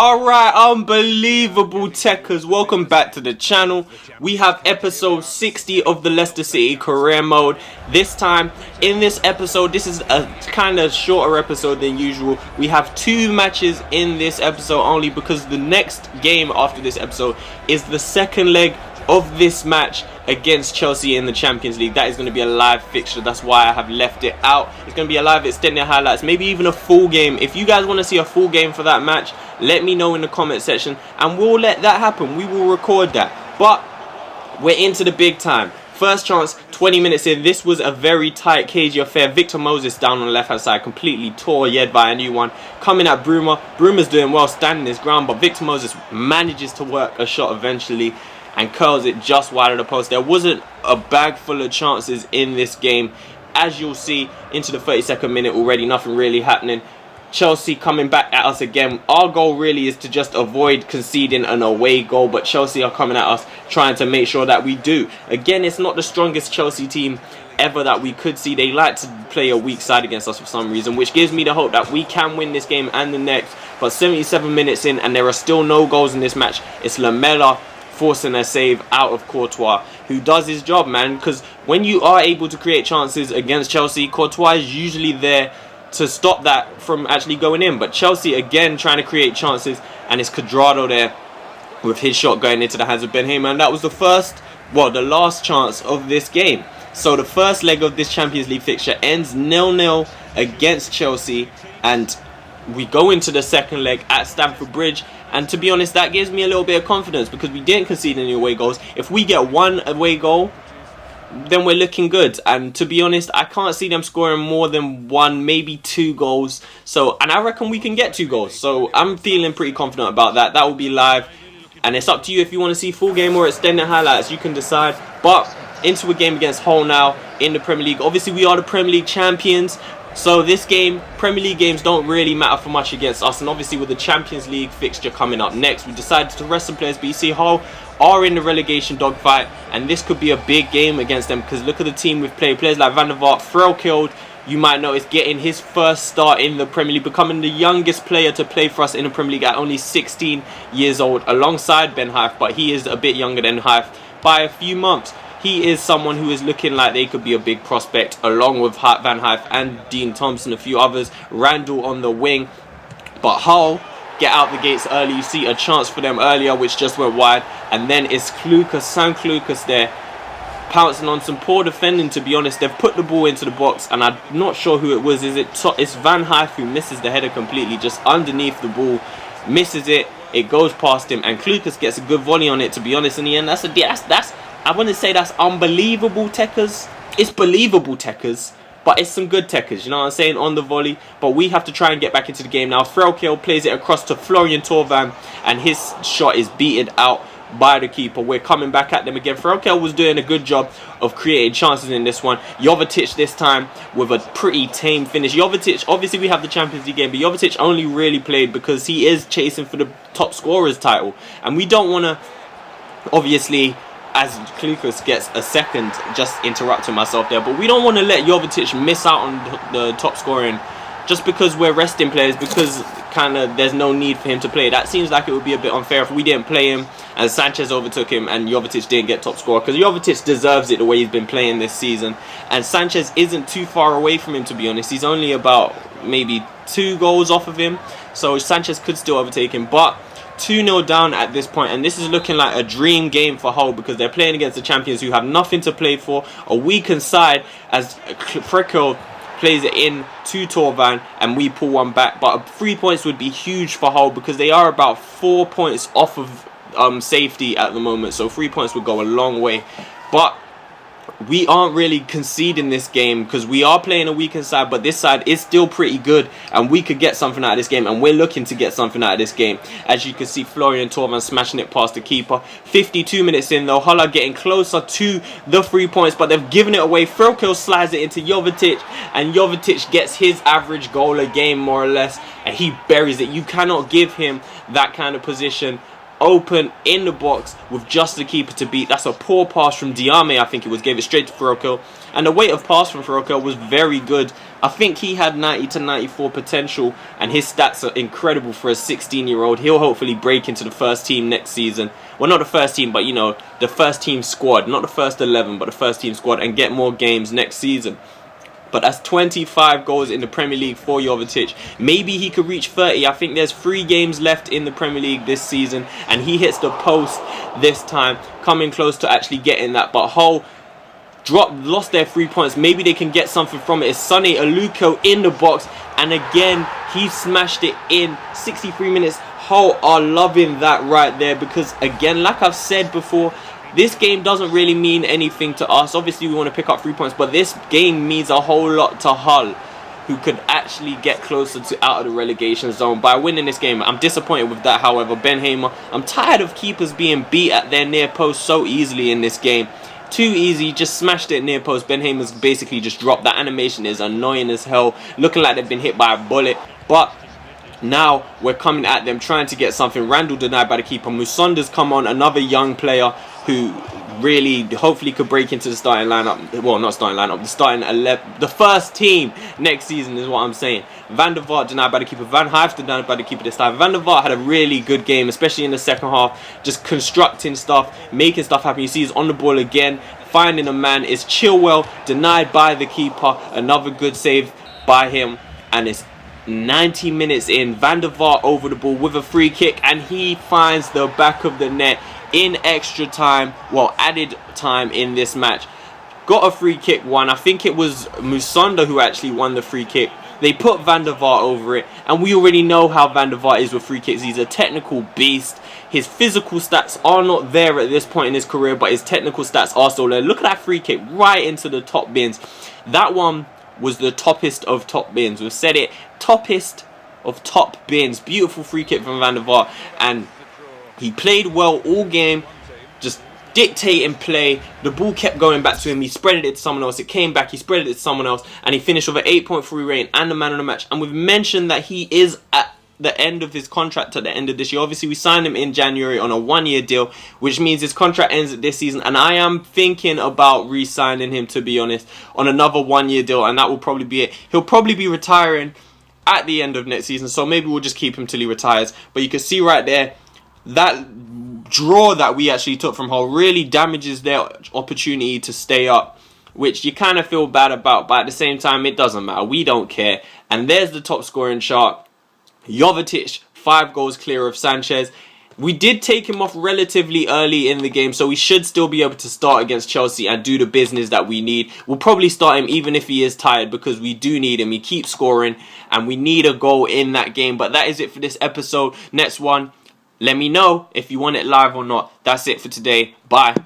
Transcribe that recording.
Alright, unbelievable techers, welcome back to the channel. We have episode 60 of the Leicester City career mode. This time, in this episode, this is a kind of shorter episode than usual. We have two matches in this episode only because the next game after this episode is the second leg of this match against Chelsea in the Champions League. That is going to be a live fixture. That's why I have left it out. It's going to be a live extended highlights, maybe even a full game. If you guys want to see a full game for that match, let me know in the comment section and we'll let that happen. We will record that. But we're into the big time. First chance, 20 minutes in. This was a very tight, cagey affair. Victor Moses down on the left hand side, completely tore yet by a new one. Coming at Bruma. Bruma's doing well, standing his ground, but Victor Moses manages to work a shot eventually and curls it just wide of the post. There wasn't a bag full of chances in this game. As you'll see, into the 32nd minute already, nothing really happening. Chelsea coming back at us again. Our goal really is to just avoid conceding an away goal, but Chelsea are coming at us trying to make sure that we do. Again, it's not the strongest Chelsea team ever that we could see. They like to play a weak side against us for some reason, which gives me the hope that we can win this game and the next. But 77 minutes in and there are still no goals in this match. It's Lamela forcing a save out of Courtois, who does his job, man, because when you are able to create chances against Chelsea, Courtois is usually there to stop that from actually going in. But Chelsea again trying to create chances, and it's Cuadrado there with his shot going into the hands of Ben Hamer, and that was the last chance of this game. So the first leg of this Champions League fixture ends 0-0 against Chelsea, and we go into the second leg at Stamford Bridge. And to be honest, that gives me a little bit of confidence because we didn't concede any away goals. If we get one away goal, then we're looking good. And to be honest, I can't see them scoring more than one, maybe two goals. And I reckon we can get 2 goals. So I'm feeling pretty confident about that. That will be live. And it's up to you if you want to see full game or extended highlights. You can decide. But into a game against Hull now in the Premier League. Obviously, we are the Premier League champions. So this game, Premier League games don't really matter for much against us. And obviously with the Champions League fixture coming up next, we decided to rest some players. But you see, Hull are in the relegation dogfight, and this could be a big game against them because look at the team we've played. Players like Van der Vaart, Frelkeld, you might notice, getting his first start in the Premier League, becoming the youngest player to play for us in the Premier League at only 16 years old, alongside Ben Haif, but he is a bit younger than Haif by a few months. He is someone who is looking like they could be a big prospect, along with Van Haif and Dean Thompson, a few others. Randall on the wing. But Hull get out the gates early. You see a chance for them earlier, which just went wide. And then it's Sam Clucas there, pouncing on some poor defending, to be honest. They've put the ball into the box, and I'm not sure who it was. It's Van Haif who misses the header completely, just underneath the ball. Misses it. It goes past him, and Clucas gets a good volley on it, to be honest. In the end, I wouldn't say that's unbelievable techers. It's believable techers, but it's some good techers, you know what I'm saying, on the volley. But we have to try and get back into the game now. Frelkeld plays it across to Florian Thauvin, and his shot is beaten out by the keeper. We're coming back at them again. Frelkeld was doing a good job of creating chances in this one. Jovetic this time with a pretty tame finish. Jovetic, obviously we have the Champions League game, but Jovetic only really played because he is chasing for the top scorers title. And we don't want to, obviously, as Clucas gets a second, just interrupting myself there, but we don't want to let Jovetic miss out on the top scoring just because we're resting players, because kind of there's no need for him to play. That seems like it would be a bit unfair if we didn't play him and Sanchez overtook him and Jovetic didn't get top scorer, because Jovetic deserves it the way he's been playing this season, and Sanchez isn't too far away from him, to be honest. He's only about maybe 2 goals off of him, so Sanchez could still overtake him. But 2-0 down at this point, and this is looking like a dream game for Hull because they're playing against the champions who have nothing to play for, a weakened side, as Frelkeld plays it in to Thauvin and we pull one back. But 3 points would be huge for Hull because they are about 4 points off of safety at the moment, so 3 points would go a long way. But we aren't really conceding this game because we are playing a weakened side, but this side is still pretty good and we could get something out of this game, and we're looking to get something out of this game. As you can see, Florian Thauvin smashing it past the keeper. 52 minutes in though, Hull are getting closer to the 3 points, but they've given it away. Frelkeld slides it into Jovetic, and Jovetic gets his average goal a game more or less, and he buries it. You cannot give him that kind of position open in the box with just the keeper to beat. That's a poor pass from Diame, I think it was, gave it straight to Frelkeld, and the weight of pass from Frelkeld was very good I think he had 90 to 94 potential, and his stats are incredible for a 16-year-old. He'll hopefully break into the first team next season. Well, not the first team, but, you know, the first team squad. Not the first 11, but the first team squad, and get more games next season. But that's 25 goals in the Premier League for Jovetic. Maybe he could reach 30. I think there's 3 games left in the Premier League this season, and he hits the post this time, coming close to actually getting that. But Hull lost their 3 points. Maybe they can get something from it. It's Sonny Aluko in the box, and again he smashed it in 63 minutes. Hull are loving that right there, because again, like I've said before, this game doesn't really mean anything to us. Obviously we want to pick up 3 points, but this game means a whole lot to Hull, who could actually get closer to out of the relegation zone by winning this game. I'm disappointed with that, however. Ben Hamer, I'm tired of keepers being beat at their near post so easily in this game. Too easy, just smashed it near post. Ben Hamer's basically just dropped. That animation is annoying as hell, looking like they've been hit by a bullet. But now we're coming at them, trying to get something. Randall denied by the keeper. Musanda's come on, another young player who really hopefully could break into the starting lineup. Well, not starting lineup, the starting 11, the first team next season is what I'm saying. Van der Vaart denied by the keeper. Van Hijf denied by the keeper this time. Van der Vaart had a really good game, especially in the second half, just constructing stuff, making stuff happen. You see he's on the ball again, finding a man. Is Chilwell denied by the keeper. Another good save by him, and it's 90 minutes in. Van der Vaart over the ball with a free kick, and he finds the back of the net in extra time, well, added time in this match. Got a free kick won. I think it was Musonda who actually won the free kick. They put Van der Vaart over it, and we already know how Van der Vaart is with free kicks. He's a technical beast. His physical stats are not there at this point in his career, but his technical stats are still there. Look at that free kick right into the top bins. That one was the toppest of top bins. We've said it, toppest of top bins. Beautiful free kick from Van der Vaart, and he played well all game, just dictating play. The ball kept going back to him. He spreaded it to someone else. It came back. He spread it to someone else, and he finished with an 8.3 rating and the man of the match. And we've mentioned that he is at the end of his contract at the end of this year. Obviously, we signed him in January on a 1-year deal, which means his contract ends at this season. And I am thinking about re-signing him, to be honest, on another 1-year deal, and that will probably be it. He'll probably be retiring at the end of next season, so maybe we'll just keep him till he retires. But you can see right there, that draw that we actually took from Hull really damages their opportunity to stay up, which you kind of feel bad about, but at the same time it doesn't matter, we don't care. And there's the top scoring chart. Jovetic 5 goals clear of Sanchez. We did take him off relatively early in the game, so we should still be able to start against Chelsea and do the business that we need. We'll probably start him even if he is tired, because we do need him. He keeps scoring and we need a goal in that game. But that is it for this episode. Next one, let me know if you want it live or not. That's it for today. Bye.